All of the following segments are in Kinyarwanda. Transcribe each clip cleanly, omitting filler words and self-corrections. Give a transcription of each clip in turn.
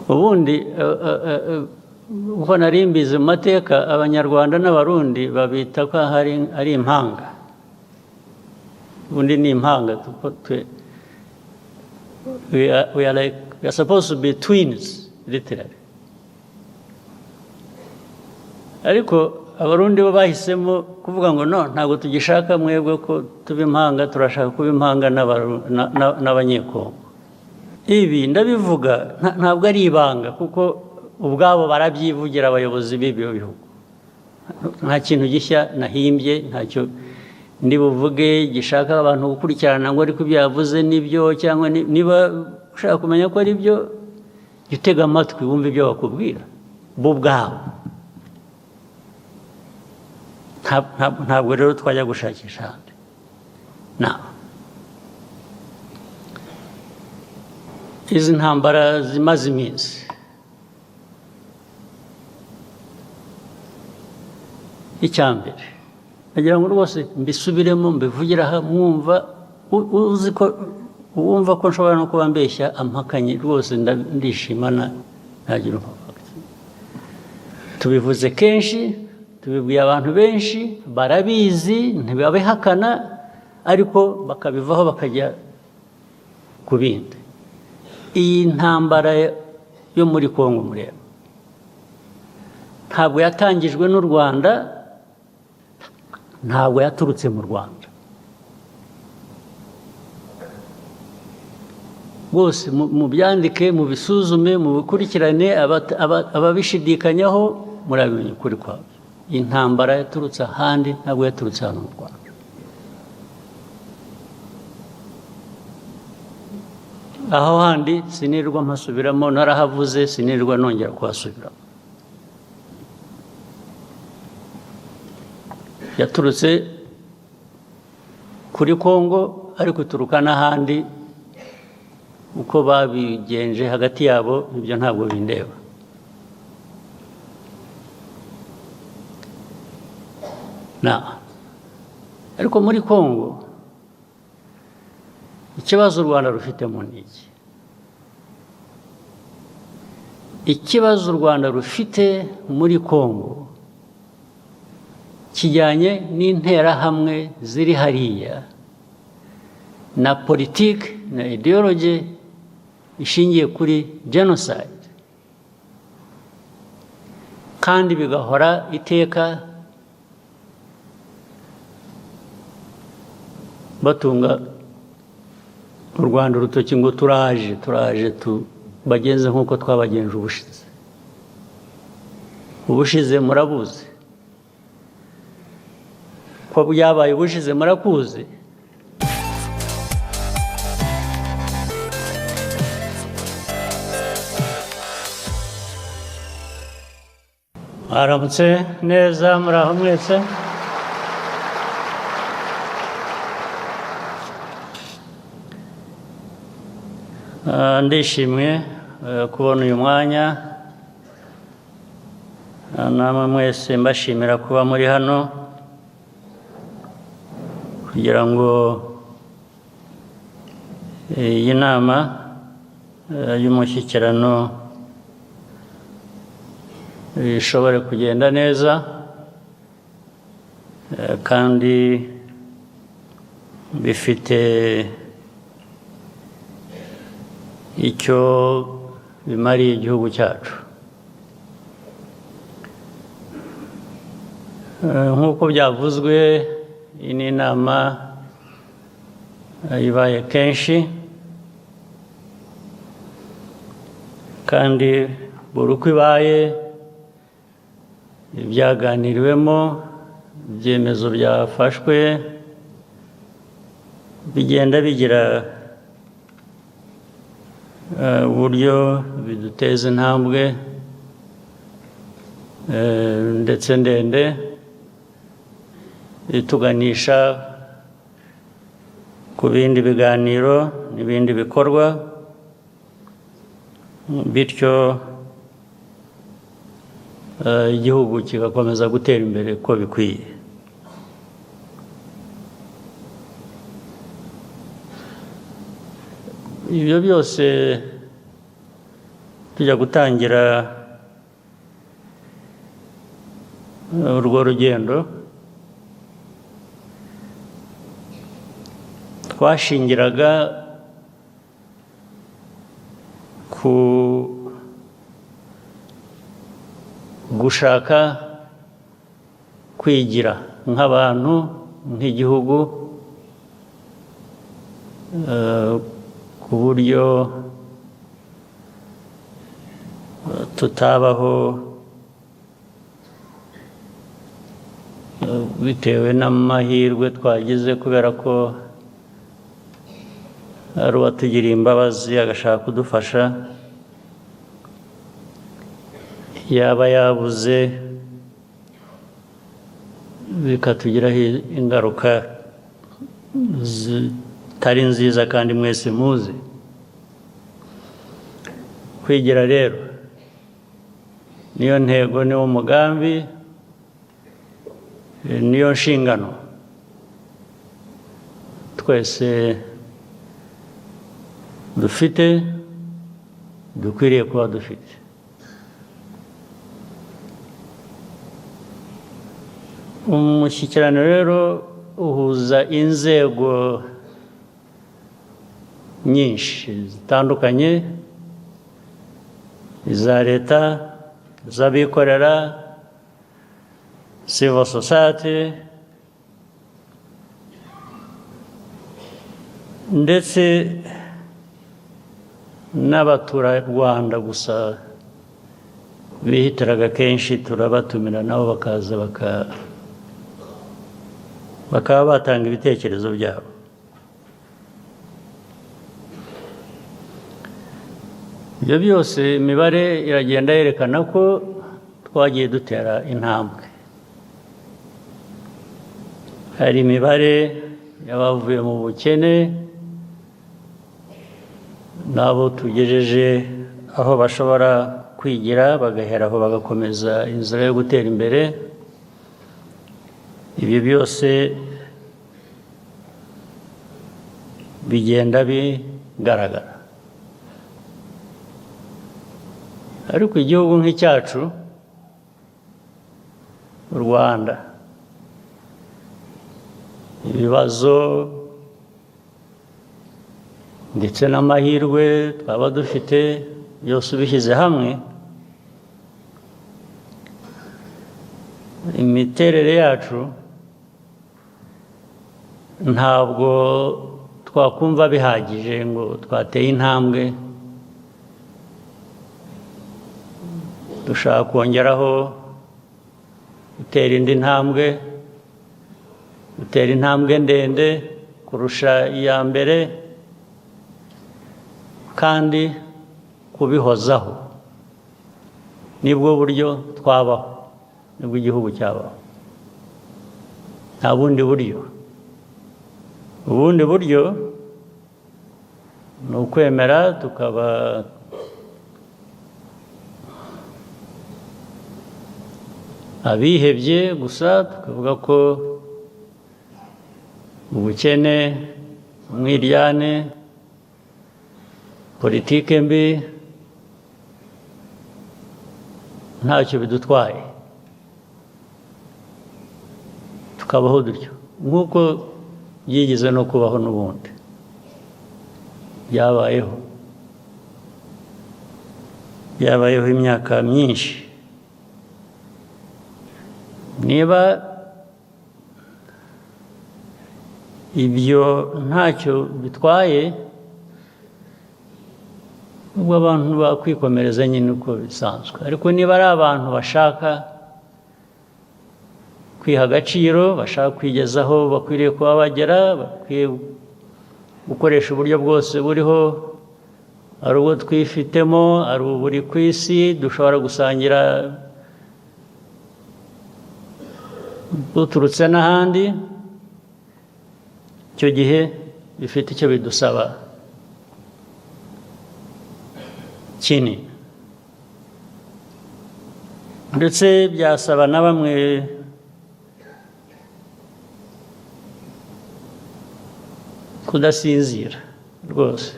ubundi uko nari mbizi mu mateka abanyarwanda n'abarundi babita ko ari impanga. Ubundi ni impanga. We are supposed to be twins, literally. Ariko abarundi bo bahisemo kuvuga ngo no, ntabwo tugishaka mwebwe ko tuba impanga, turashaka kuba impanga n'abanyekongo. Ibi ndabivuga ntabwo ari ibanga, kuko ubwabo barabyivugira abayobozi b'ibyo bihugu. Nta kintu gishya nahimbye, ntacyo ndi buvuge gishaka abantu gukurikirana ngo ariko ibyo yavuze nibyo, cyangwa niba ushaka kumenya ko ari byo, gitega amatwi wumve ibyo bakubwira bo ubwabo. Ntabwo rero twajya gushakisha ahandi. Izi ntambara zimaze iminsi, icyambere nagira ngo rwose mbisubiremo mbivugira aha, wumva ko nshobora no kuba mbeshya ampakanye, rwose ndishimana ntagira umupaka. Tubivuze kenshi, tubibwiye abantu benshi, barabizi ntibabihakana, ariko bakabivaho bakajya ku bindi. Iyi ntambara yo muri Kongo mureba ntabwo yatangijwe n'u Rwanda, ntabwo yaturutse mu Rwanda. Bose mubyandike, mubisuzume, mubikurikirane, ababishidikanyaho murabimenya ukuri kwabo. Intambara yaturutse ahandi, ntabwo yaturutse hano mu Rwanda. Aho handi sinirwa mpasubiramo, narahavuze sinirwa nongera kuhasubiramo. Yaturutse kuri Kongo, ariko ituruka n'ahandi. Uko babigenje hagati yabo ibyo ntabwo bindeba. Ariko muri Kongo ikibazo u Rwanda rufitemo ni iki? Ikibazo u Rwanda rufite muri Kongo kijyanye n'interahamwe ziri hariya na politiki na ideology ishingiye kuri genocide, kandi bigahora iteka batunga u Rwanda urutoki ngo turaje bagenze nk'uko twabagenje ubushize. Ubushize murabuzi ko byabaye, ubushize murakuzi. Mwaramutse neza, muraho mwese. Ndishimye kubona uyu mwanya, namwe mwese mbashimira kuba muri hano kugira ngo iyi nama y'umushyikirano ishobore kugenda neza, kandi bifite icyo bimariye igihugu cyacu. Nk'uko byavuzwe, iyi ni inama ibaye kenshi, kandi buri uko ibaye ibyaganiriwemo, ibyemezo byafashwe bigenda bigira uburyo biduteza intambwe ndetse ndende ituganisha ku bindi biganiro n'ibindi bikorwa, bityo igihugu kigakomeza gutera imbere uko bikwiye. Ibyo byose tujya gutangira urwo rugendo twashingiraga ku gushaka kwigira nk'abantu nk'igihugu ku buryo tutabaho bitewe n'amahirwe twagize kubera ko hari uwatugiriye imbabazi agashaka kudufasha, yaba yabuze bikatugiraho ingaruka zitari nziza kandi mwese muzi. Kwigira rero niyo ntego, niwo mugambi, niyo nshingano twese dufite, dukwiriye kuba dufite. Umushyikirano rero uhuza inzego nyinshi zitandukanye, iza leta, iz'abikorera, civil society, ndetse n'abaturarwanda gusa bihitiraga kenshi turabatumira nabo bakaza bakaba batanga ibitekerezo byabo. Ibyo byose imibare iragenda yerekana ko twagiye dutera intambwe. Hari imibare y'abavuye mu bukene n'abo tugejeje aho bashobora kwigira bagahera aho bagakomeza inzira yo gutera imbere. Ibi byose bigenda bigaragara. Ariko igihugu nk'icyacu, u Rwanda, ibibazo ndetse n'amahirwe twaba dufite byose ubishyize hamwe, imiterere yacu ntabwo twakumva bihagije ngo twateye intambwe. Dushaka kongeraho gutera indi ntambwe, gutera intambwe ndende kurusha iya mbere, kandi kubihozaho. Nibwo buryo twabaho, nibwo igihugu cyabaho, nta bundi buryo. Ubundi buryo ni ukwemera tukaba abihebye gusa, tukavuga ko ubukene, umwiryane, politike mbi ntacyo bidutwaye, tukabaho dutyo nk'uko byigeze no kubaho n'ubundi. Byabayeho imyaka myinshi. Niba ibyo ntacyo bitwaye, ubwo abantu bakwikomereza nyine uko bisanzwe. Ariko niba ari abantu bashaka kwiha agaciro, bashaka kwigezaho bakwiriye kuba bagera, bakwiye gukoresha uburyo bwose buriho, ari ubwo twifitemo, ari uburi ku isi, dushobora gusangira buturutse n'ahandi, icyo gihe bifite icyo bidusaba kinini. Ndetse byasaba na bamwe kudasinzira rwose,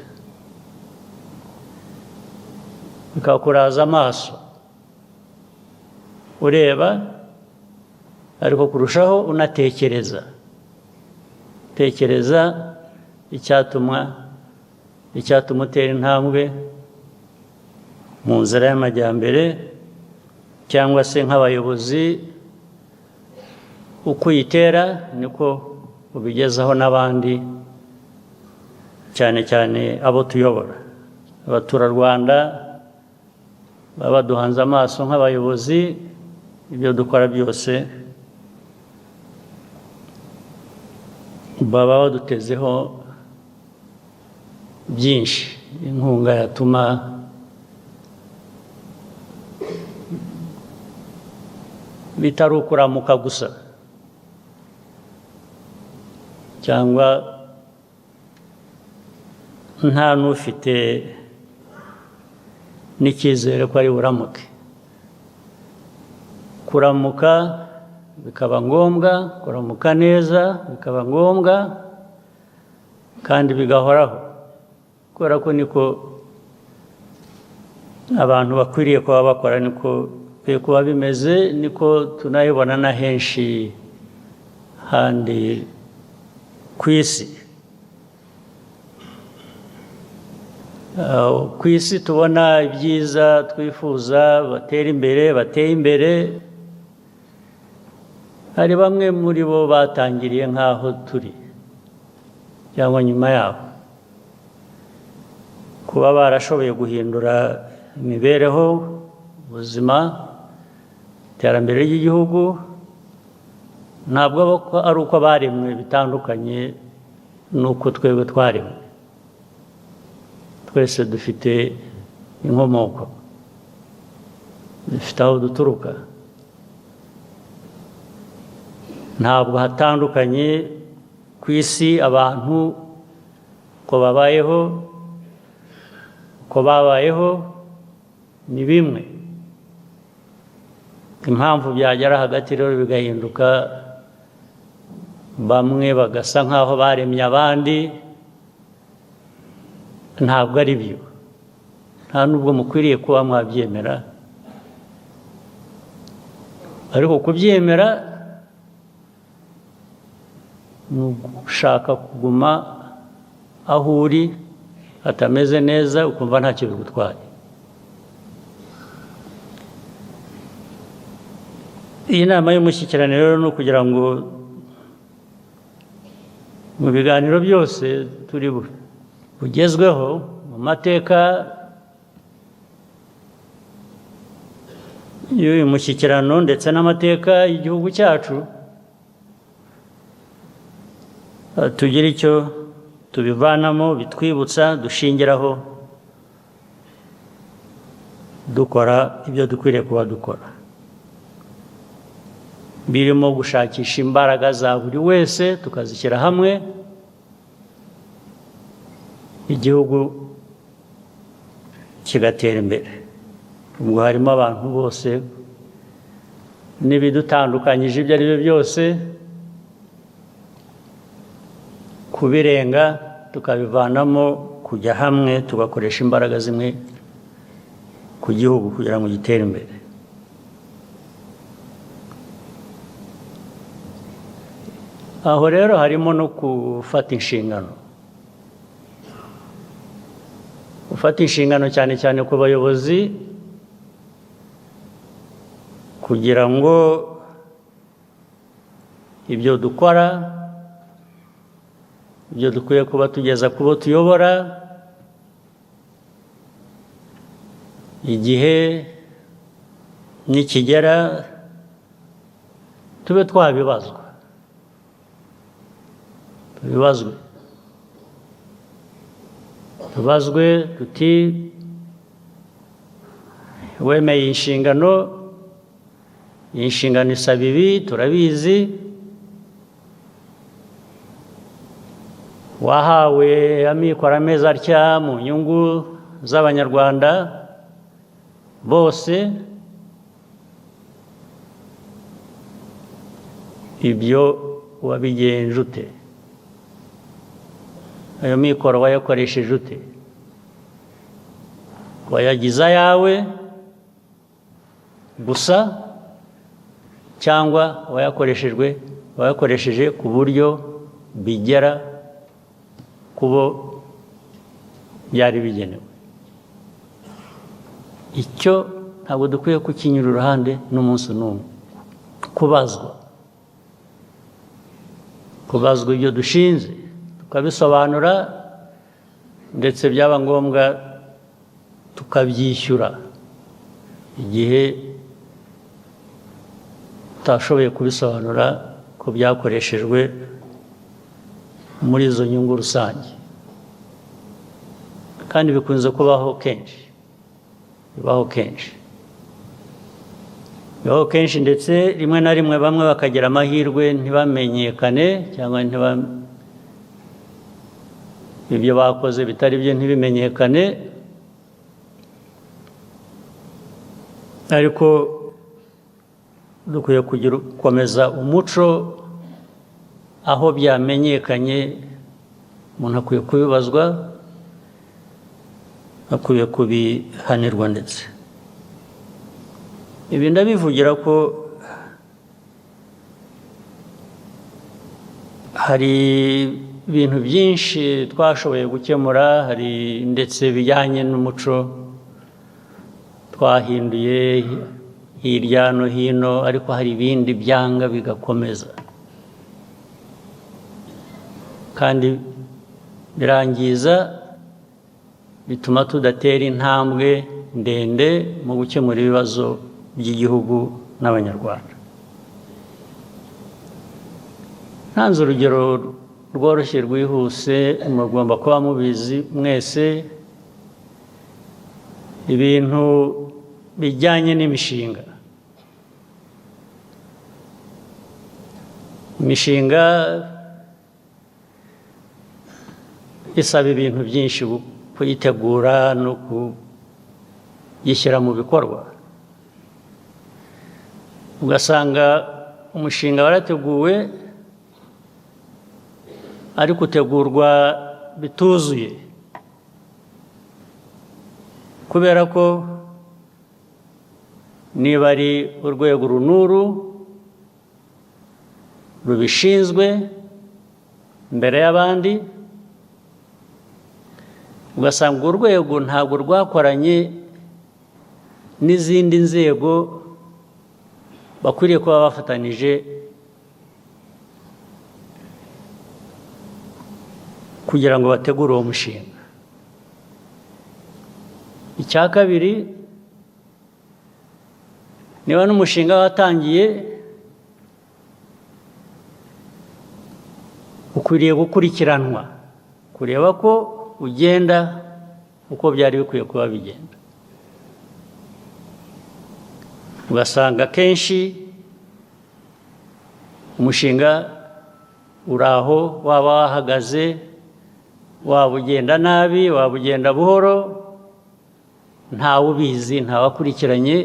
bikakuraza amaso ureba ariko kurushaho unatekereza icyatuma utera intambwe mu nzira y'amajyambere cyangwa se nk'abayobozi uko uyitera niko ubigezaho n'abandi cyane cyane abo tuyobora abaturarwanda baba baduhanze amaso nk'abayobozi ibyo dukora byose baba badutezeho byinshi inkunga yatuma bitari ukuramuka gusa cyangwa nta n'ufite n'icyizere ko ari buramuke kuramuka bikaba ngombwa kuramuka neza bikaba ngombwa kandi bigahoraho kubera ko niko abantu bakwiriye kuba bakora niko bikwiye kuba bimeze niko tunayibona na henshi handi ku isi ku isi tubona ibyiza twifuza bateye imbere hari bamwe muri bo batangiriye nk'aho turi cyangwa nyuma yaho kuba barashoboye guhindura imibereho ubuzima iterambere ry'igihugu ntabwo ari uko baremwe bitandukanye n'uko twebwe twaremwe twese dufite inkomoko dufite aho duturuka ntabwo hatandukanye ku isi abantu uko babayeho ni bimwe impamvu byagera hagati rero bigahinduka bamwe bagasa nk'aho baremye abandi ntabwo ari byo nta nubwo mukwiriye kuba mwabyemera ariko kubyemera ni ugushaka kuguma aho uri hatameze neza ukumva ntacyo bigutwaye iyi nama y'umushyikirano rero ni ukugira ngo mu biganiro byose turi bugezweho mu mateka y'uyu mushyikirano ndetse n'amateka y'igihugu cyacu tugira icyo tubivanamo bitwibutsa dushingiraho dukora ibyo dukwiriye kuba dukora birimo gushakisha imbaraga za buri wese tukazishyira hamwe igihugu kigatera imbere ubwo harimo abantu bose n'ibidutandukanyije ibyo ari byo byose kubirenga tukabivanamo kujya hamwe tugakoresha imbaraga zimwe ku gihugu kugira ngo gitere imbere aho rero harimo no gufata inshingano cyane cyane ku bayobozi kugira ngo ibyo dukora ibyo dukwiye kuba tugeza ku bo tuyobora igihe nikigera tube twabibazwa tubazwe tuti wemeye iyi nshingano isaba ibi turabizi wahawe amikoro ameza atya mu nyungu z'abanyarwanda bose ibyo wabigenje ute ayo mikoro wayakoresheje ute wayagize ayawe gusa cyangwa wayakoresheje ku buryo bigera kubo byari bigenewe. Icyo ntabwo dukwiye kukinyura uruhande n'umunsi n'umwe. Kubazwa ibyo dushinze tukabisobanura, ndetse byaba ngombwa tukabyishyura igihe tutashoboye kubisobanura ko byakoreshejwe muri izo nyungu rusange. Kandi bikunze kubaho kenshi, bibaho kenshi ndetse rimwe na rimwe bamwe bakagira amahirwe ntibamenyekane, cyangwa ibyo bakoze bitari byo ntibimenyekane, ariko dukwiye gukomeza umuco aho byamenyekanye umuntu akwiye kubibazwa, akwiye kubihanirwa. Ndetse ibi ndabivugira ko hari ibintu byinshi twashoboye gukemura, hari ndetse bijyanye n'umuco twahinduye hirya no hino, ariko hari ibindi byanga bigakomeza kandi birangiza, bituma tudatera intambwe ndende mu gukemura ibibazo by'igihugu n'abanyarwanda. Ntanze urugero rworoshye rwihuse, mugomba kuba mubizi mwese, ibintu bijyanye n'imishinga. Imishinga isaba ibintu byinshi, kuyitegura no kuyishyira mu bikorwa. Ugasanga umushinga warateguwe ariko utegurwa bituzuye, kubera ko niba ari urwego runuru rubishinzwe mbere y'abandi, ugasanga urwego ntabwo rwakoranye n'izindi nzego bakwiriye kuba bafatanije kugira ngo bategure uwo mushinga. Icya kabiri, niba n'umushinga watangiye, ukwiriye gukurikiranwa, kureba ko ugenda uko byari bikwiye kuba bigenda. Ugasanga kenshi umushinga uraho, waba wahagaze, waba ugenda nabi, waba ugenda buhoro, ntawe ubizi, ntawe akurikiranye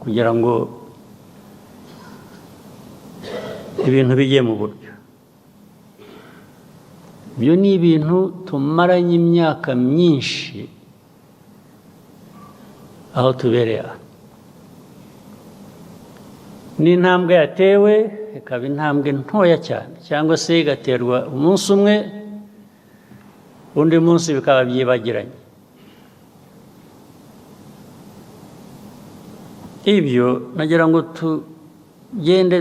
kugira ngo ibintu bijye mu buryo. Ibyo ni ibintu tumaranye imyaka myinshi aho tubereye aha. N'intambwe yatewe ikaba intambwe ntoya cyane, cyangwa se igaterwa umunsi umwe, undi munsi bikaba byibagiranye. Ibyo nagira ngo tugende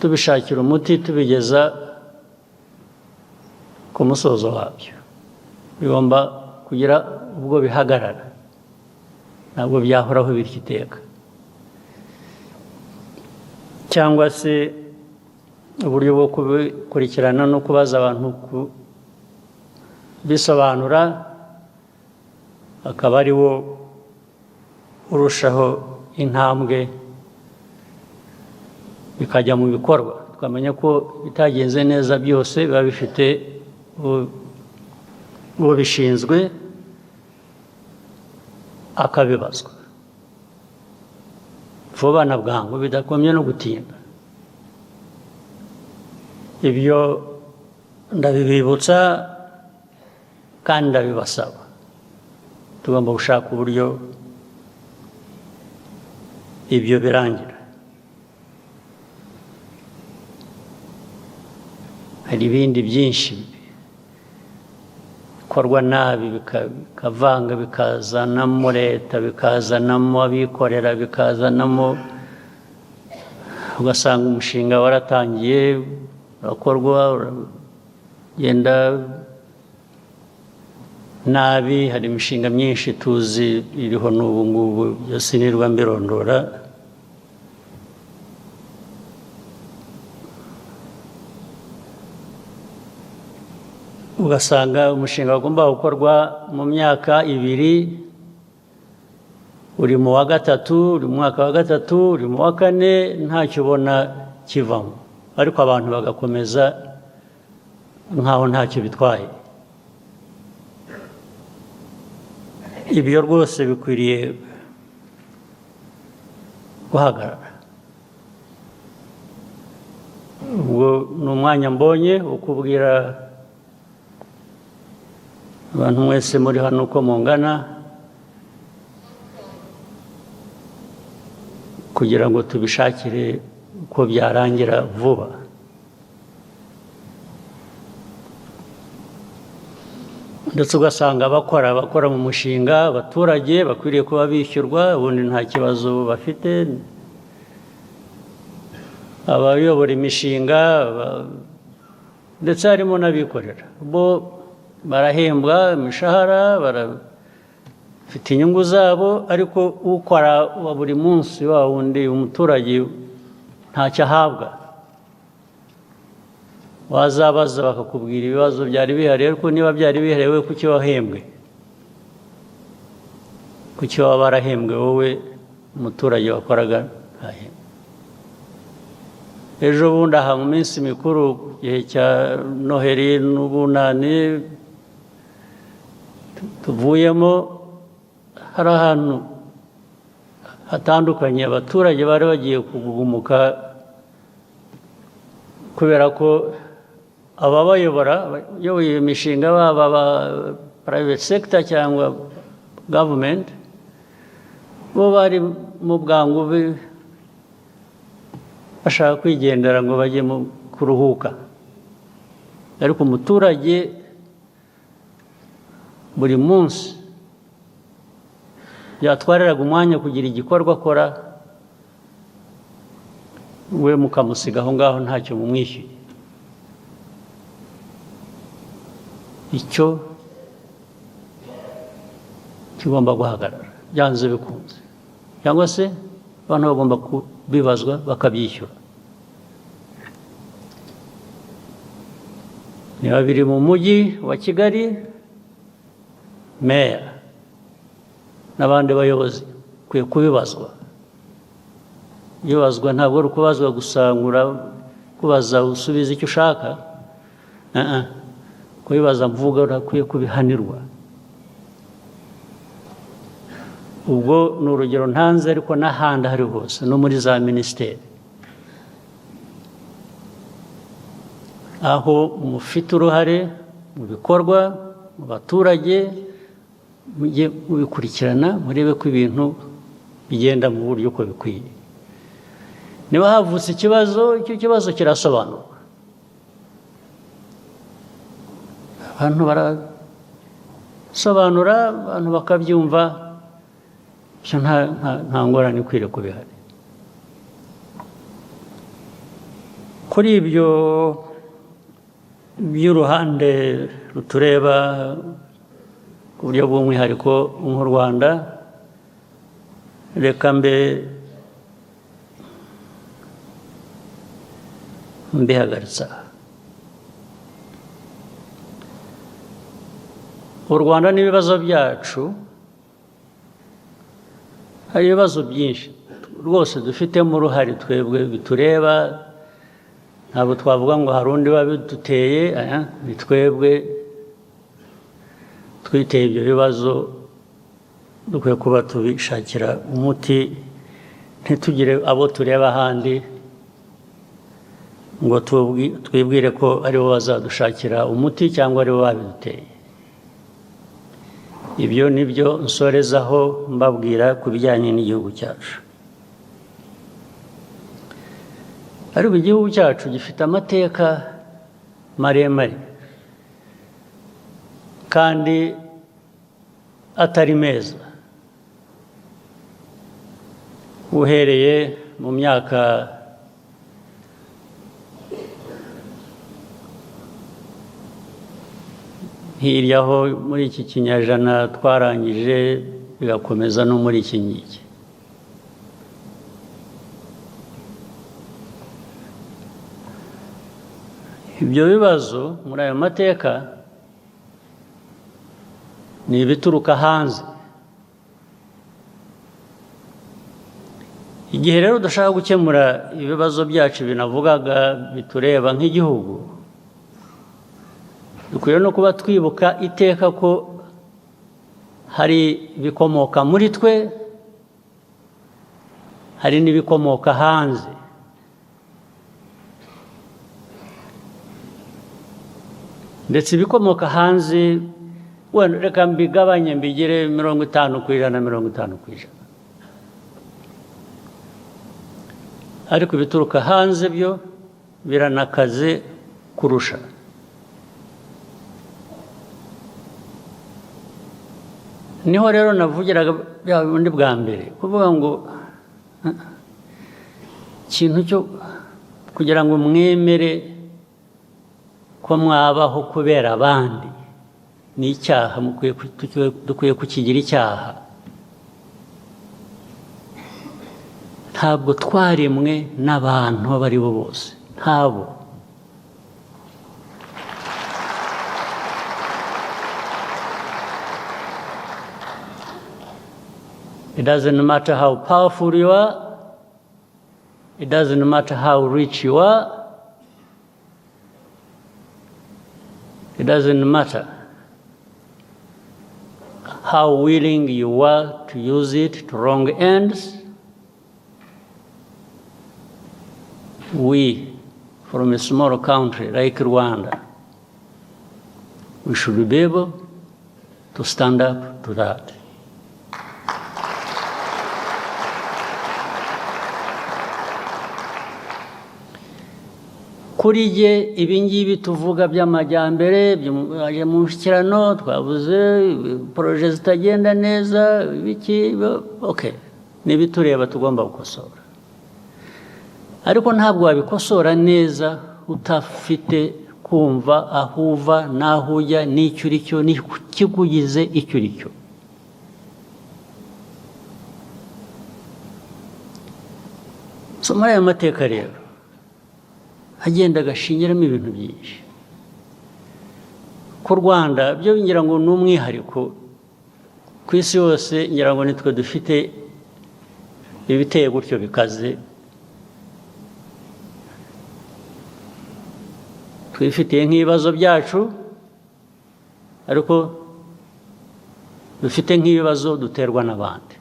tubishakira umuti, tubigeza ku musozo wabyo. Bigomba kugira ubwo bihagarara, ntabwo byahoraho bityo iteka. Cyangwa se uburyo bwo kubikurikirana no kubaza abantu bisobanura, akaba ari wo urushaho intambwe bikajya mu bikorwa. Tukamenya ko bitagenze neza byose biba bifite uwo bishinzwe akabibazwa vuba na bwangu, bidakomye no gutinda. Ibyo ndabibibutsa kandi ndabibasaba tugomba gushaka uburyo ibyo birangira. Hari ibindi byinshi bikorwa nabi bikavanga bikazanamo leta bikazanamo abikorera bikazanamo ugasanga umushinga waratangiye urakorwa uragenda nabi. Hari imishinga myinshi tuzi iriho n'ubu ngubu yose nirwa mbirondora. Ugasanga umushinga wagomba gukorwa mu myaka 2 uri mu wa 3 uri mu mwaka wa 3 uri mu wa 4 ntacyo ubona kivamo, ariko abantu bagakomeza nkaho ntacyo bitwaye. Ibyo rwose bikwiriye guhagarara. Ubwo ni umwanya mbonye wo kubwira abantu mwese muri hano uko mungana kugira ngo tubishakire uko byarangira vuba. Ndetse ugasanga bakora mu mushinga abaturage bakwiriye kuba bishyurwa ubundi nta kibazo bafite. Abayobora imishinga ndetse harimo n'abikorera bo barahembwa imishahara barafite inyungu zabo, ariko ukora wa buri munsi wa wundi umuturage ntacyo ahabwa. Wazabaza bakakubwira ibibazo byari bihari, ariko niba byari biherewe kuki wahembwe, kuki waba warahembwe wowe umuturage wakoraga ntahembwe. Ejo bundi aha mu minsi mikuru igihe cya Noheli n'Ubunani tuvuyemo, hari ahantu hatandukanye abaturage bari bagiye kugumuka kubera ko ababayobora bayoboye imishinga baba aba private sector cyangwa government bo bari mu bwangu bashaka kwigendera ngo bajye mu kuruhuka, ariko umuturage buri munsi byatwariraga umwanya kugira igikorwa akora, we mukamusiga aho ngaho ntacyo mumwishyuye. Icyo kigomba guhagarara byanze bikunze, cyangwa se abantu bagomba kubibazwa bakabyishyura. Niba biri mu mujyi wa Kigali, meya n'abandi bayobozi kwiye kubibazwa. Ibazwa ntabwo ari ukubazwa gusangura kubaza usubiza icyo ushaka, kubibaza mvuga urakwiye kubihanirwa. Ubwo ni urugero ntanze, ariko n'ahandi hari hose no muri za minisiteri aho mufite uruhare mu bikorwa mu baturage, mujye mubikurikirana murebe ko ibintu bigenda mu buryo uko bikwiye. Niba havutse ikibazo, icyo kibazo kirasobanurwa, abantu barasobanura, abantu bakabyumva. Ibyo nta ngorane ikwiriye kubihari. Kuri ibyo by'uruhande rutureba ku buryo bw'umwihariko nk'u Rwanda, reka mbihagaritsa. U Rwanda n'ibibazo byacu, hari ibibazo byinshi rwose dufitemo uruhare twebwe bitureba. Ntabwo twavuga ngo hari undi wabiduteye, ni twebwe twiteye ibyo bibazo. Dukwiye kuba tubishakira umuti, ntitugire abo tureba ahandi ngo twibwire ko ari bo bazadushakira umuti cyangwa ari bo babiduteye. Ibyo nibyo nsorezaho mbabwira ku bijyanye n'igihugu cyacu. Ariko igihugu cyacu gifite amateka maremare kandi atari meza. Uhereye mu myaka hirya aho muri iki kinyejana twarangije bigakomeza no muri iki ngiki. Ibyo bibazo muri ayo mateka ni ibituruka hanze. Igihe rero dushaka gukemura ibibazo byacu binavugaga bitureba nk'igihugu, dukwiye no kuba twibuka iteka ko hari ibikomoka muri twe, hari n'ibikomoka hanze. Ndetse ibikomoka hanze wenda reka mbigabanye mbigire 50% 50%. Ariko ibituruka hanze byo biranakaze kurusha. Niho rero navugiraga bya bundi bwa mbere kuvuga ngo ikintu cyo kugira ngo mwemere ko mwabaho kubera abandi ni icyaha, dukwiye kukigira icyaha. Ntabwo twaremwe n'abantu abo ari bo bose, ntabo. It doesn't matter how powerful you are, it doesn't matter how rich you are, it doesn't matter how willing you are to use it to wrong ends. We, from a small country like Rwanda, we should be able to stand up to that. Kuri jye ibingibi tuvuga by'amajyambere byaje mu nshyikirano, twavuze projet zitagenda neza, biki, okay, nibitureba tugomba gukosora. Ariko ntabwo wabikosora neza utafite kumva ahuva n'ahujya n'icyo uri cyo n'ikikugize icyo uri cyo. So muri aya mateka rero hagenda gashingiramo ibintu byinshi. Ku Rwanda byo ngira ngo ni umwihariko ku isi yose, ngira ngo nitwe dufite ibiteye gutyo bikaze. Twifitiye nk'ibibazo byacu, ariko dufite nk'ibibazo duterwa n'abandi.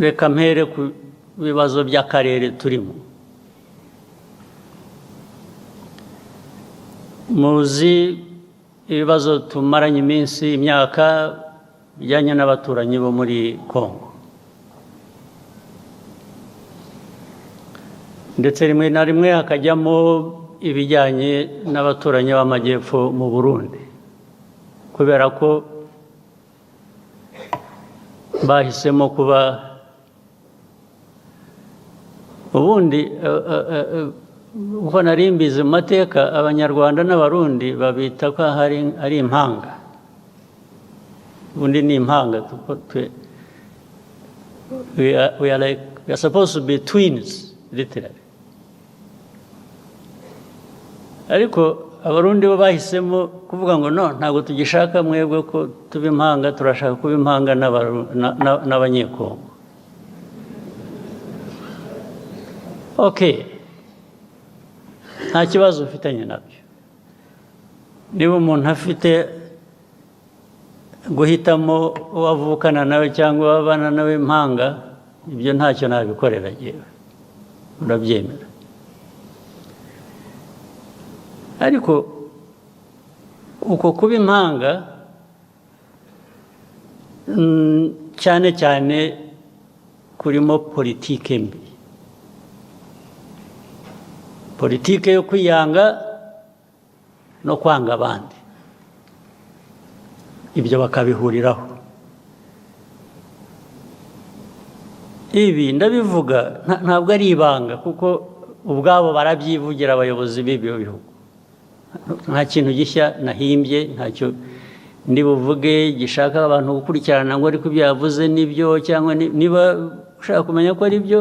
Reka mpere ku bibazo by'akarere turimo. Muzi ibibazo tumaranye iminsi, imyaka, bijyanye n'abaturanyi bo muri Congo. Ndetse rimwe na rimwe hakajyamo ibijyanye n'abaturanyi b'amajyepfo mu Burundi, kubera ko bahisemo kuba ubundi uko nari mbizi mu mateka, Abanyarwanda n'Abarundi babita ko ari impanga. Ubundi ni impanga. We are supposed to be twins, literally. Ariko Abarundi bo bahisemo kuvuga ngo no, ntabwo tugishaka mwebwe ko tuba impanga, turashaka kuba impanga n'Abanyekongo. Okay, nta kibazo ufitanye nabyo. Niba umuntu afite guhitamo uwavukana nawe cyangwa wabana nawe impanga, ibyo ntacyo nabikorera yewe, urabyemera. Ariko uko kuba impanga cyane cyane kurimo politike mbi, politike yo kwiyanga no kwanga abandi, ibyo bakabihuriraho. Ibi ndabivuga ntabwo ari ibanga, kuko ubwabo barabyivugira abayobozi b'ibyo bihugu. Nta kintu gishya nahimbye, ntacyo ndi buvuge gishaka abantu gukurikirana ngo ariko ibyo yavuze nibyo, cyangwa niba ushaka kumenya ko ari byo,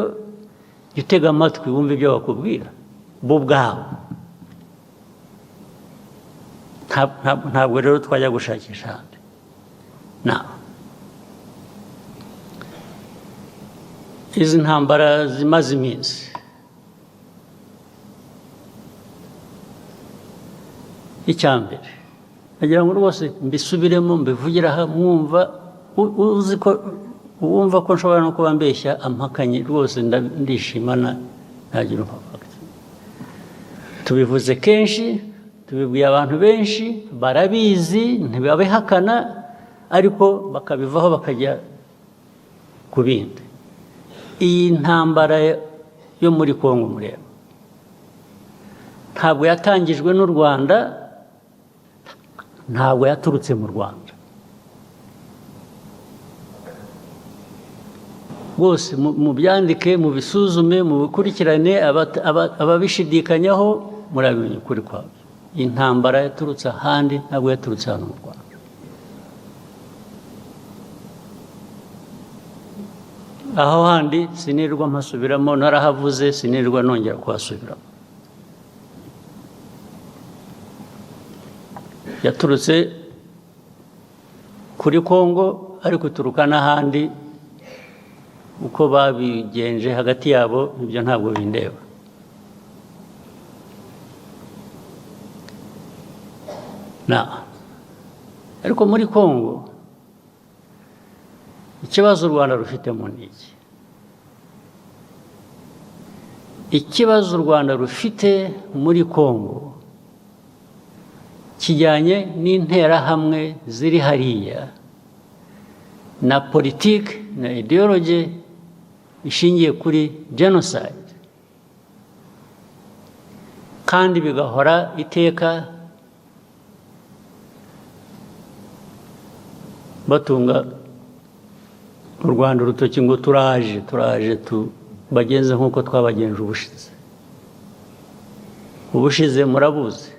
jya utega amatwi wumve ibyo bakubwira bo ubwabo. Ntabwo rero twajya gushakisha ahandi. Izi ntambara zimaze iminsi, icyambere nagira ngo rwose mbisubiremo, mbivugire aha mwumva, uzi ko wumva ko nshobora no kuba mbeshya ampakanye, rwose ndishimana, ntagira umupaka. Tubivuze kenshi, tubibwiye abantu benshi, barabizi, ntibabihakana, ariko bakabivaho bakajya ku bindi. Iyi ntambara yo muri Kongo mureba ntabwo yatangijwe n'u Rwanda, ntabwo yaturutse mu Rwanda. Bose mubyandike, mubisuzume, mubikurikirane, ababishidikanyaho murabimenya ukuri kwabyo. Iyi ntambara yaturutse ahandi, ntabwo yaturutse hano mu Rwanda. Aho handi sinirwa mpasubiramo, narahavuze sinirwa nongera kuhasubiramo. Yaturutse kuri Kongo, ariko ituruka n'ahandi. Uko babigenje hagati yabo ibyo ntabwo bindeba. Ariko muri Kongo ikibazo u Rwanda rufitemo ni iki? Ikibazo u Rwanda rufite muri Kongo kijyanye n'interahamwe ziri hariya na politiki na ideology ishingiye kuri genocide, kandi bigahora iteka batunga u Rwanda urutoki ngo turaje bagenze nk'uko twabagenje ubushize. Ubushize murabuzi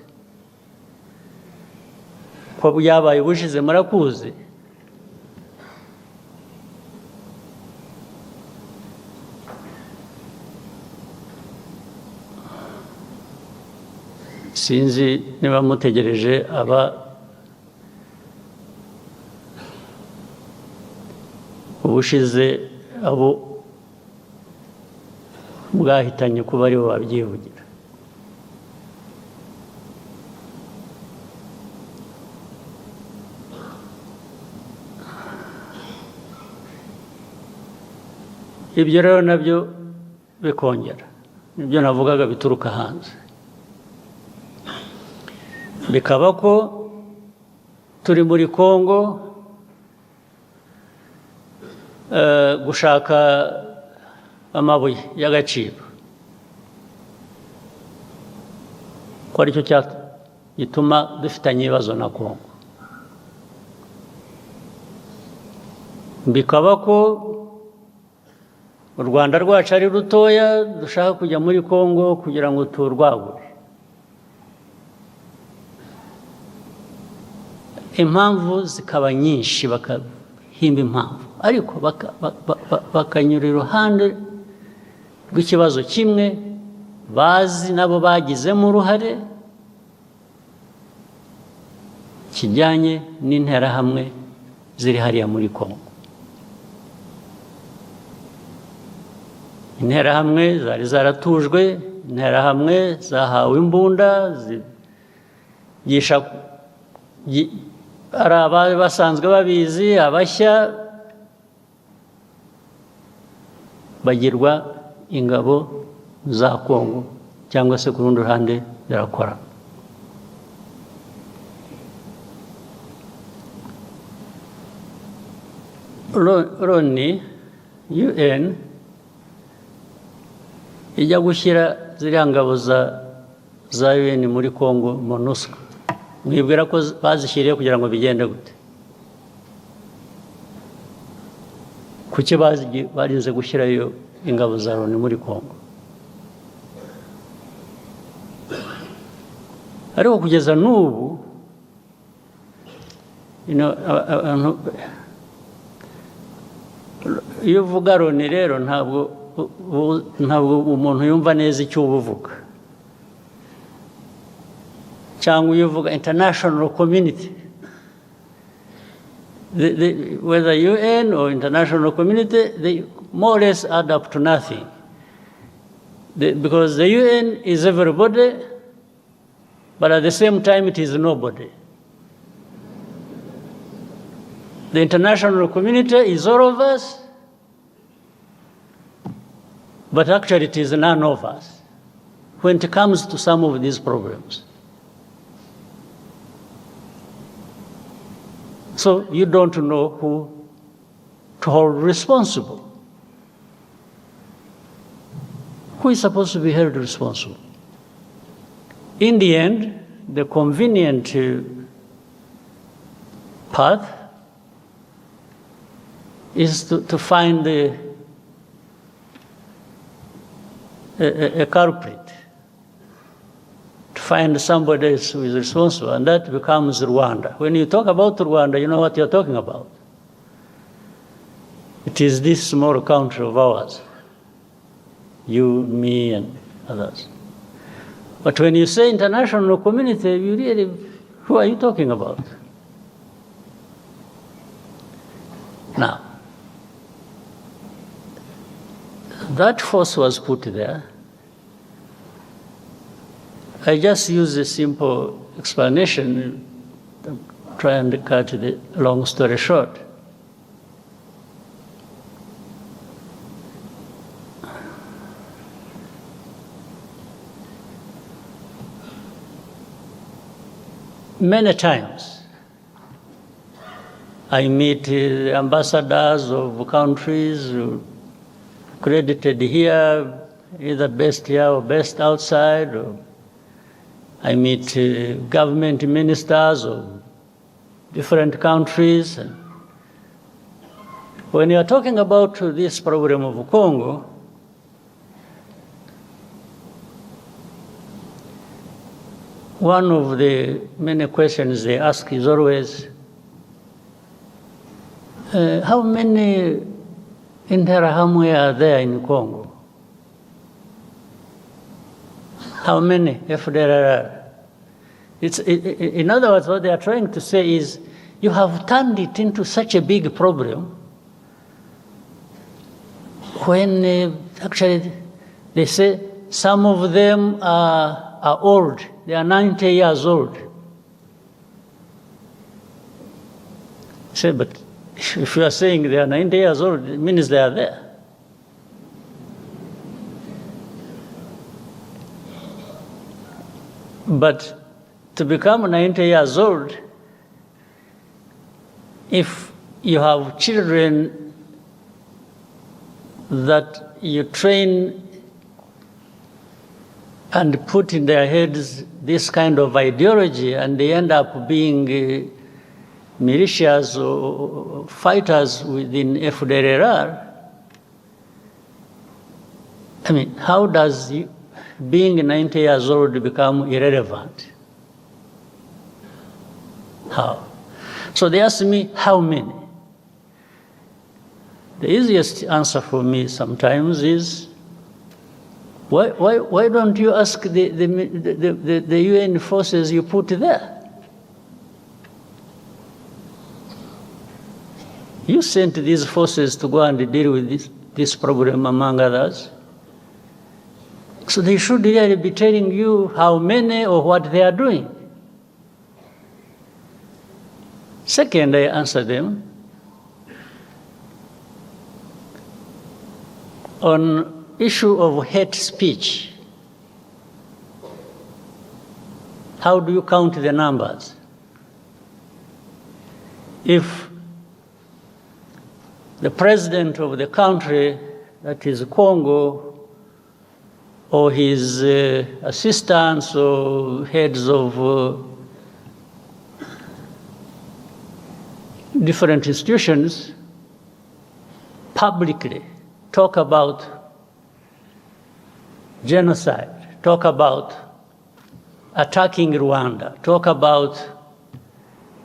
ko byabaye, ubushize murakuzi. Sinzi niba mutegereje ubushize abo bwahitanye kuba aribo babyivugira. Ibyo rero nabyo bikongera, nibyo navugaga bituruka hanze. Bikaba ko turi muri Kongo gushaka amabuye y'agaciro, ko aricyo gituma dufitanye ibibazo na Kongo. Bikaba ko u Rwanda rwacu ari rutoya, dushaka kujya muri Kongo kugira ngo turwagure. Impamvu zikaba nyinshi, bakahimba impamvu, ariko bakanyura iruhande rw'ikibazo kimwe bazi nabo bagizemo uruhare, kijyanye n'interahamwe ziri hariya muri Kongo. Interahamwe zari zaratujwe, interahamwe zahawe imbunda hari abari basanzwe babizi, abashya bagirwa ingabo za Kongo cyangwa se ku rundi ruhande birakora. Loni UN ijya gushyira ziriya ngabo za UN muri Kongo MONUSCO, mwibwira ko bazishyiriye kugira ngo bigende gute? Kuki barinze gushyirayo ingabo za Loni muri Kongo? Ariko kugeza n'ubu iyo uvuga Loni rero ntabwo umuntu yumva neza icyo uba uvuga, cyangwa iyo uvuga international community, whether UN or international community, they more or less add up to nothing. Because the UN is everybody, but at the same time it is nobody. The international community is all of us, but actually it is none of us when it comes to some of these problems. So you don't know who to hold responsible. Who is supposed to be held responsible? In the end, the convenient path is to find a culprit, to find somebody who is responsible, and that becomes Rwanda. When you talk about Rwanda, you know what you're talking about. It is this small country of ours, you, me, and others. But when you say international community, you really, who are you talking about? Now, that force was put there. I just use a simple explanation, try and cut the long story short. Many times, I meet ambassadors of countries credited here, either best here or best outside, or I meet government ministers of different countries. And when you are talking about this problem of Congo, one of the many questions they ask is always, how many Interahamwe are there in Congo? How many FDLR? In other words, what they are trying to say is, you have turned it into such a big problem when actually they say some of them are old. They are 90 years old. I say, but if you are saying they are 90 years old, it means they are there. But to become 90 years old, if you have children that you train and put in their heads this kind of ideology, and they end up being militias or fighters within FDLR, I mean, how does being 90 years old become irrelevant? How? So they ask me, how many? The easiest answer for me sometimes is, why don't you ask the UN forces you put there? You sent these forces to go and deal with this problem, among others. So they should really be telling you how many or what they are doing. Second, I answer them on issue of hate speech. How do you count the numbers? If the president of the country, that is Congo, or his assistants or heads of different institutions publicly talk about genocide, talk about attacking Rwanda, talk about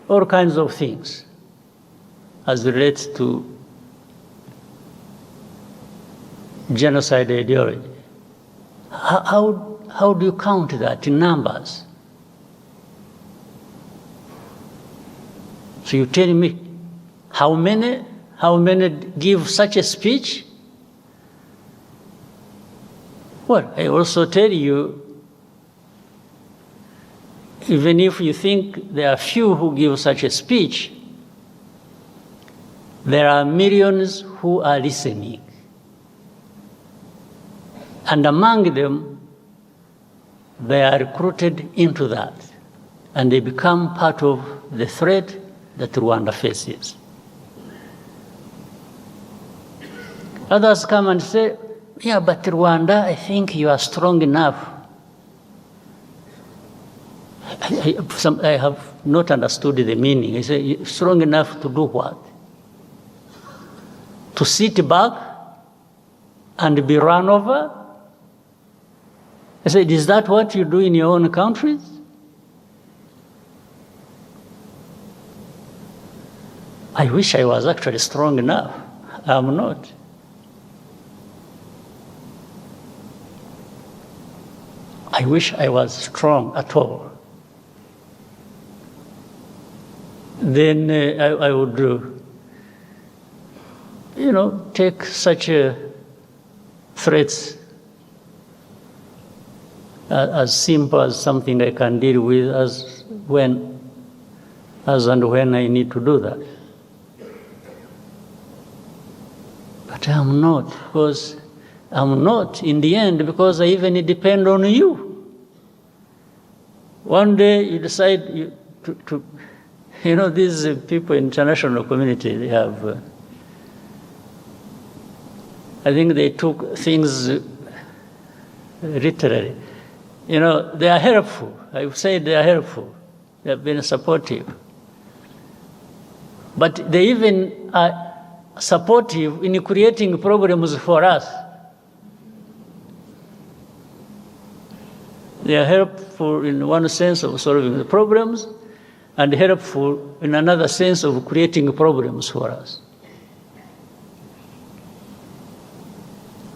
all kinds of things as relates to genocide ideology. How do you count that in numbers? So you tell me how many give such a speech? Well, I also tell you, even if you think there are few who give such a speech, there are millions who are listening. And among them, they are recruited into that, and they become part of the threat that Rwanda faces. Others come and say, yeah, but Rwanda, I think you are strong enough. I have not understood the meaning. I say, strong enough to do what? To sit back and be run over? I said, is that what you do in your own countries? I wish I was actually strong enough. I'm not. I wish I was strong at all. Then I would, take such threats as simple as something I can deal with as and when I need to do that. But I'm not, because I'm not in the end, because I even depend on you. One day you decide these people in international community, they have, I think they took things literally. They are helpful. I would say they are helpful. They have been supportive. But they even are supportive in creating problems for us. They are helpful in one sense of solving the problems, and helpful in another sense of creating problems for us.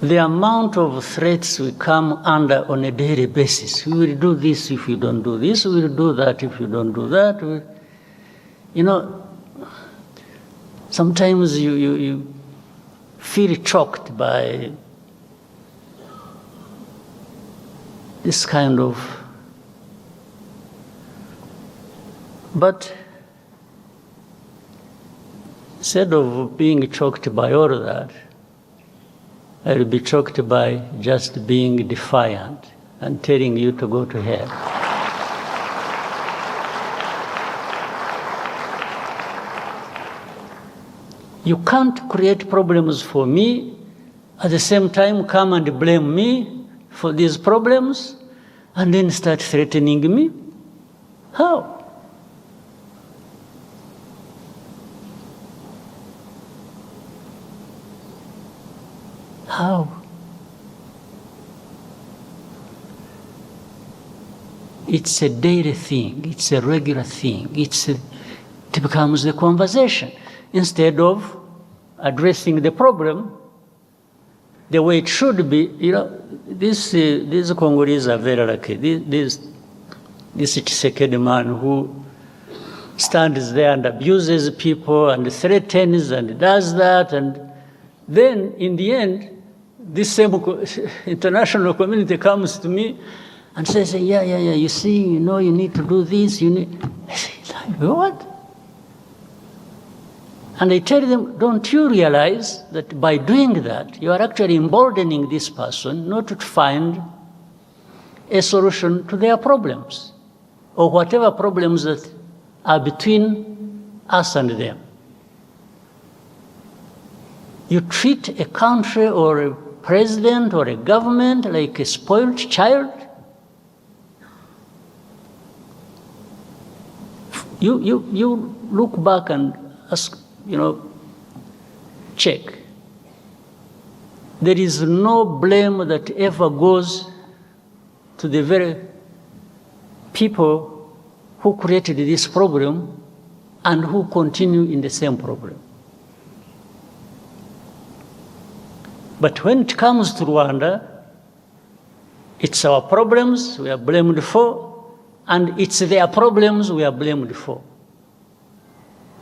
The amount of threats we come under on a daily basis. We will do this if you don't do this. We will do that if you don't do that. Sometimes you feel choked by this kind of. But instead of being choked by all of that, I will be choked by just being defiant and telling you to go to hell. You can't create problems for me, at the same time come and blame me for these problems, and then start threatening me? How? How? It's a daily thing. It's a regular thing. It becomes the conversation. Instead of addressing the problem the way it should be, these Congolese are very lucky. This Tshisekedi man who stands there and abuses people and threatens and does that, and then in the end, this same international community comes to me and says, yeah, you see, you need to do this, I say, what? And I tell them, don't you realize that by doing that, you are actually emboldening this person not to find a solution to their problems, or whatever problems that are between us and them. You treat a country or a president or a government like a spoiled child. You look back and ask, check. There is no blame that ever goes to the very people who created this problem and who continue in the same problem. But when it comes to Rwanda, it's our problems we are blamed for, and it's their problems we are blamed for.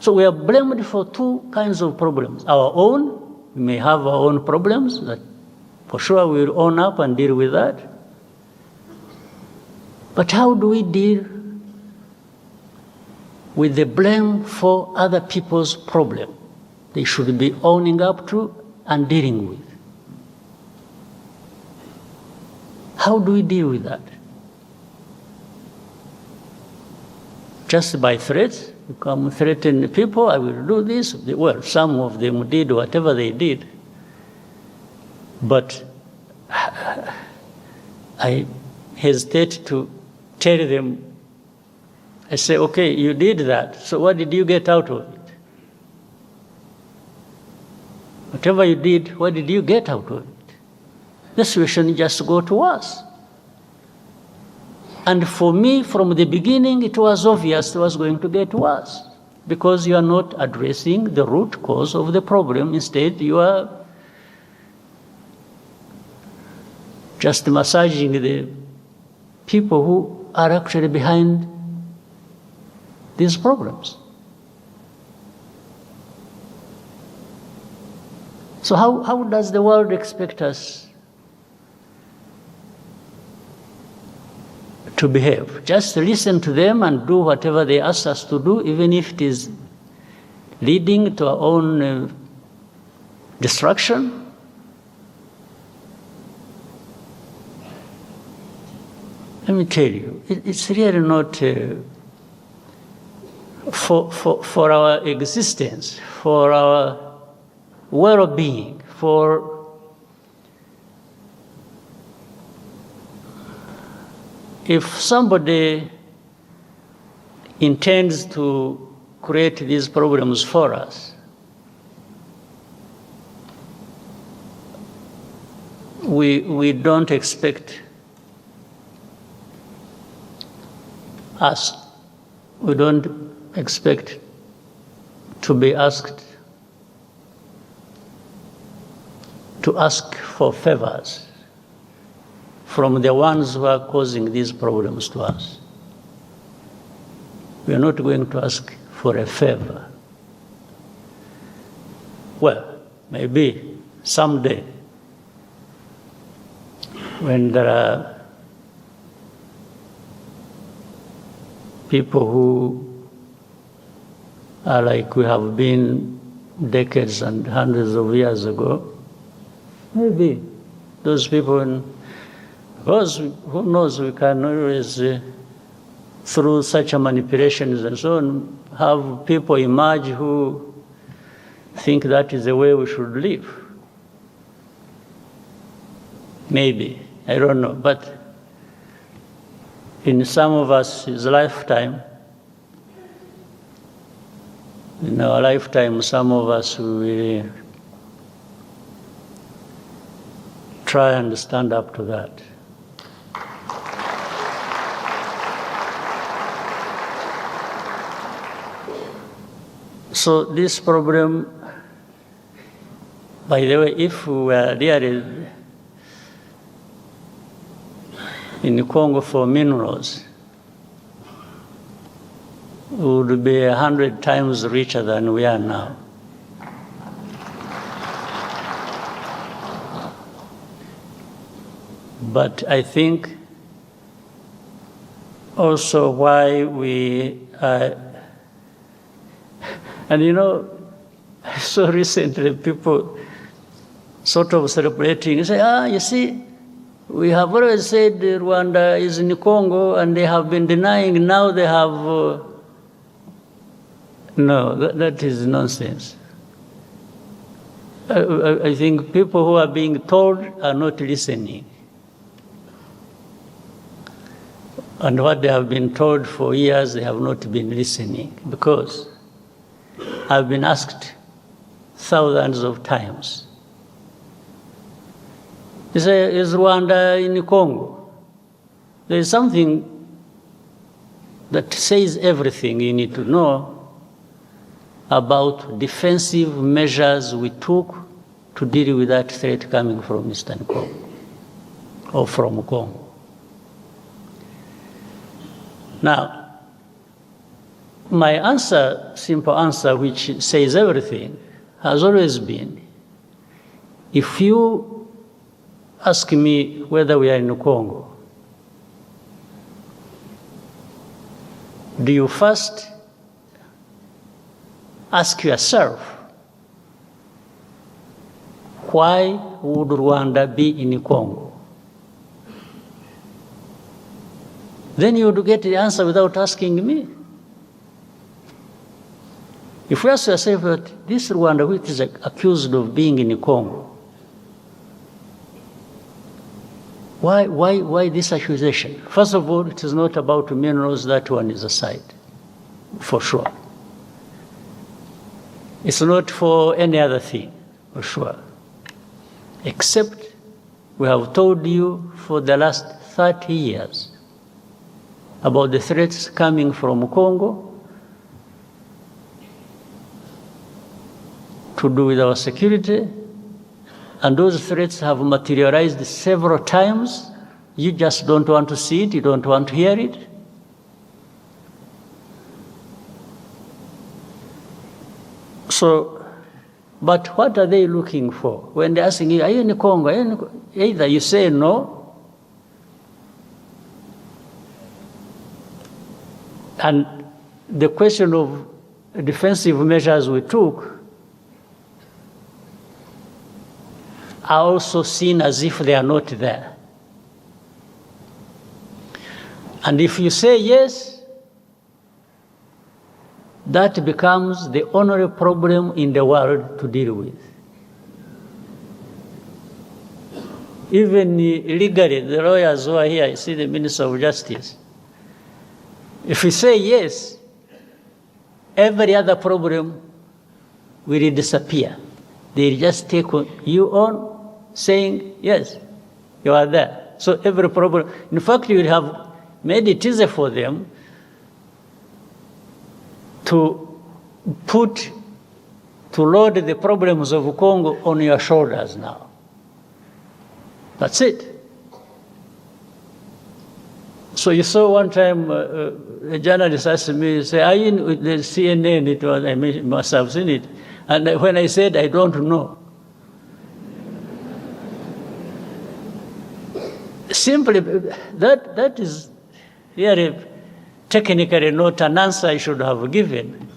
So we are blamed for two kinds of problems. Our own, we may have our own problems that for sure we will own up and deal with that. But how do we deal with the blame for other people's problem they should be owning up to and dealing with? How do we deal with that? Just by threats? You come threaten people, I will do this. Well, some of them did whatever they did. But I hesitate to tell them, I say, okay, you did that, so what did you get out of it? Whatever you did, what did you get out of it? The situation just go to us. And for me, from the beginning, it was obvious it was going to get worse because you are not addressing the root cause of the problem. Instead, you are just massaging the people who are actually behind these problems. So how does the world expect us to behave? Just listen to them and do whatever they ask us to do, even if it is leading to our own destruction? Let me tell you, it's really not for our existence, for our well-being, for if somebody intends to create these problems for us, we don't expect we don't expect to be asked to ask for favors from the ones who are causing these problems to us. We are not going to ask for a favor. Well, maybe someday, when there are people who are like we have been decades and hundreds of years ago, maybe those people, because who knows, we can always, through such manipulations and so on, have people emerge who think that is the way we should live. Maybe, I don't know, but in some of us, his lifetime, in our lifetime, some of us will try and stand up to that. So this problem, by the way, if we were really in Congo for minerals, we would be 100 times richer than we are now. But I think also why we are, and I saw recently people sort of celebrating. They say, you see, we have always said Rwanda is in Congo, and they have been denying. Now they have... No, that is nonsense. I think people who are being told are not listening. And what they have been told for years, they have not been listening, because I've been asked thousands of times. They say, is Rwanda in Congo? There is something that says everything you need to know about defensive measures we took to deal with that threat coming from Eastern Congo or from Congo. Now, my answer, simple answer, which says everything, has always been, if you ask me whether we are in Congo, do you first ask yourself, why would Rwanda be in Congo? Then you would get the answer without asking me. If you ask yourself that this Rwanda, which is accused of being in Congo, why this accusation? First of all, it is not about minerals. That one is aside, for sure. It's not for any other thing, for sure. Except we have told you for the last 30 years about the threats coming from Congo to do with our security, and those threats have materialized several times. You just don't want to see it, you don't want to hear it. So, but what are they looking for? When they're asking you, are you in Congo? Are you in Congo? Either you say no, and the question of defensive measures we took are also seen as if they are not there. And if you say yes, that becomes the only problem in the world to deal with. Even legally, the lawyers who are here, I see the Minister of Justice. If we say yes, every other problem will disappear. They just take you on saying, yes, you are there. So every problem, in fact, you will have made it easier for them to load the problems of Congo on your shoulders now. That's it. So you saw one time a journalist asked me, say, are you in the CNN? It was, I must have seen it. And when I said, I don't know. Simply, that is really technically not an answer I should have given.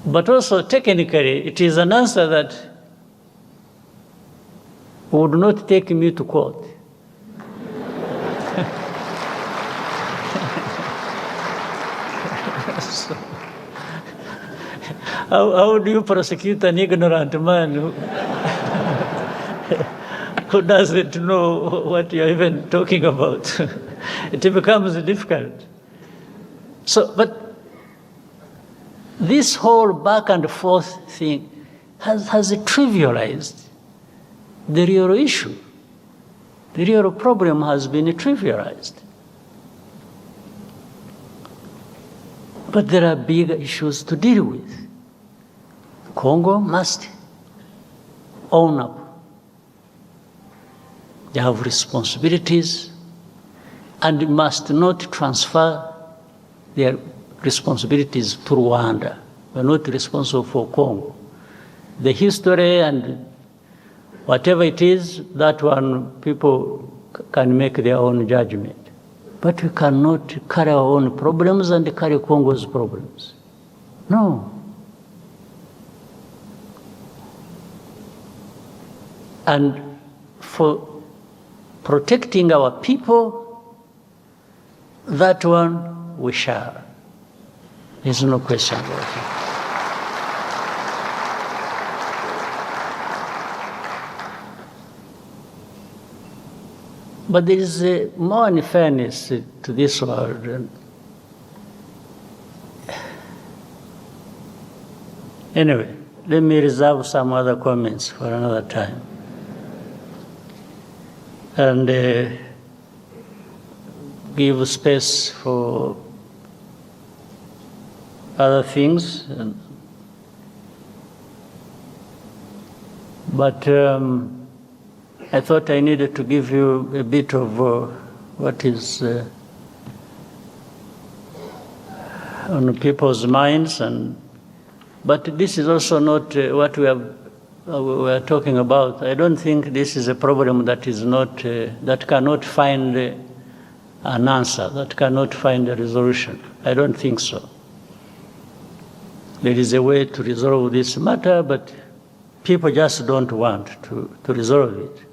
But also technically, it is an answer that would not take me to court. So, how do you prosecute an ignorant man who doesn't know what you're even talking about? It becomes difficult. So, but this whole back and forth thing has trivialized the real issue. The real problem has been trivialized. But there are bigger issues to deal with. Congo must own up. They have responsibilities and must not transfer their responsibilities to Rwanda. We're not responsible for Congo. The history and whatever it is, that one, people can make their own judgment. But we cannot carry our own problems and carry Congo's problems. No. And for protecting our people, that one we shall. There's no question about it. But there is more unfairness to this world. Anyway, let me reserve some other comments for another time. And give space for other things. But I thought I needed to give you a bit of what is on people's minds, but this is also not what we are talking about. I don't think this is a problem that is not that cannot find an answer, that cannot find a resolution. I don't think so. There is a way to resolve this matter, but people just don't want to resolve it.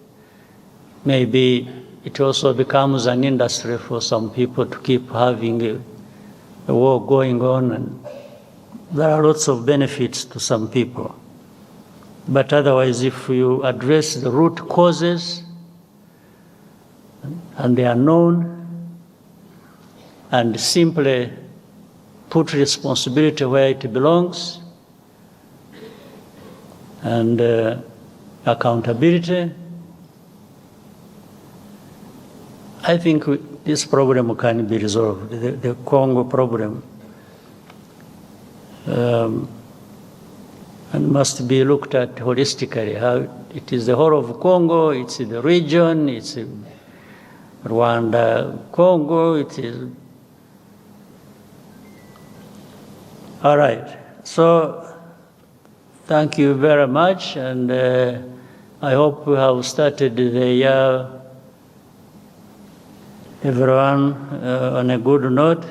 Maybe it also becomes an industry for some people to keep having a war going on, and there are lots of benefits to some people. But otherwise, if you address the root causes, and they are known, and simply put responsibility where it belongs, and accountability, I think this problem can be resolved, the Congo problem. And must be looked at holistically. How it is the whole of Congo, it's the region, it's Rwanda, Congo, it is. All right, so thank you very much, and I hope we have started the year, everyone, on a good note.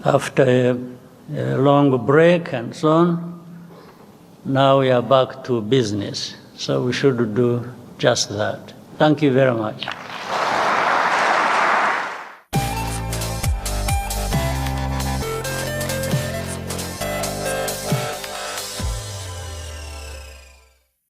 After a long break and so on, now we are back to business. So we should do just that. Thank you very much.